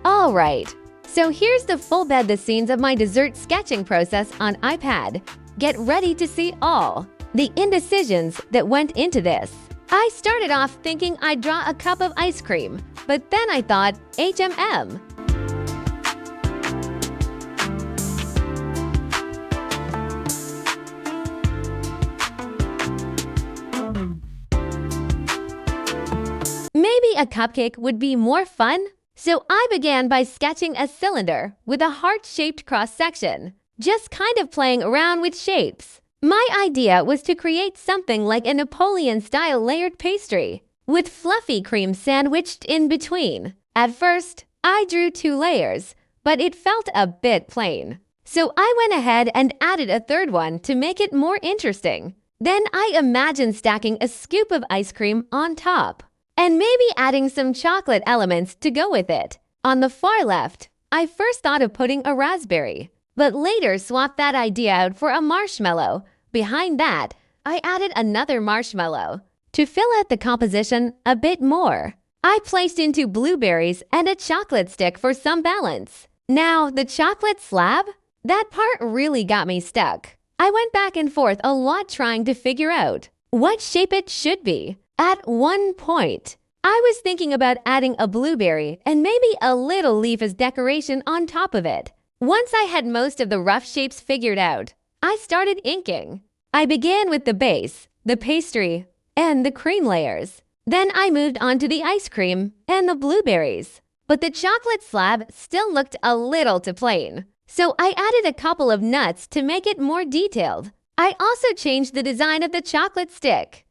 Alright, so here's the full behind-the-scenes of my dessert sketching process on iPad. Get ready to see all the indecisions that went into this. I started off thinking I'd draw a cup of ice cream, but then I thought, HMM. Maybe a cupcake would be more fun? So I began by sketching a cylinder with a heart-shaped cross-section, just kind of playing around with shapes. My idea was to create something like a Napoleon-style layered pastry, with fluffy cream sandwiched in between. At first, I drew 2 layers, but it felt a bit plain. So I went ahead and added a third one to make it more interesting. Then I imagined stacking a scoop of ice cream on top, and maybe adding some chocolate elements to go with it. On the far left, I first thought of putting a raspberry, but later swapped that idea out for a marshmallow. Behind that, I added another marshmallow to fill out the composition a bit more. I placed in 2 blueberries and a chocolate stick for some balance. Now, the chocolate slab? That part really got me stuck. I went back and forth a lot trying to figure out what shape it should be. At one point, I was thinking about adding a blueberry and maybe a little leaf as decoration on top of it. Once I had most of the rough shapes figured out, I started inking. I began with the base, the pastry, and the cream layers. Then I moved on to the ice cream and the blueberries. But the chocolate slab still looked a little too plain, so I added a couple of nuts to make it more detailed. I also changed the design of the chocolate stick.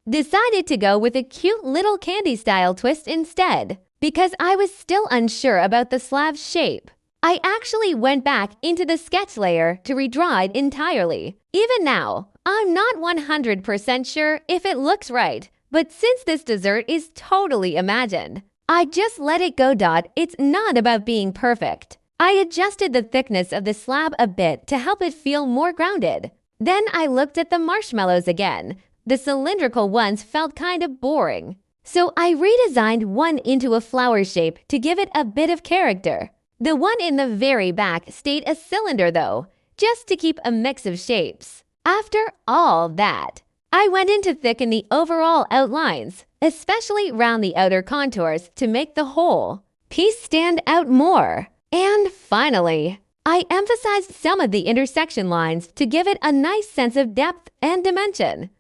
Decided to go with a cute little candy-style twist instead, because I was still unsure about the slab's shape. I actually went back into the sketch layer to redraw it entirely. Even now, I'm not 100% sure if it looks right, but since this dessert is totally imagined, I just let it go. It's not about being perfect. I adjusted the thickness of the slab a bit to help it feel more grounded. Then I looked at the marshmallows again. The cylindrical ones felt kind of boring, so I redesigned one into a flower shape to give it a bit of character. The one in the very back stayed a cylinder though, just to keep a mix of shapes. After all that, I went in to thicken the overall outlines, especially around the outer contours to make the whole piece stand out more. And finally, I emphasized some of the intersection lines to give it a nice sense of depth and dimension.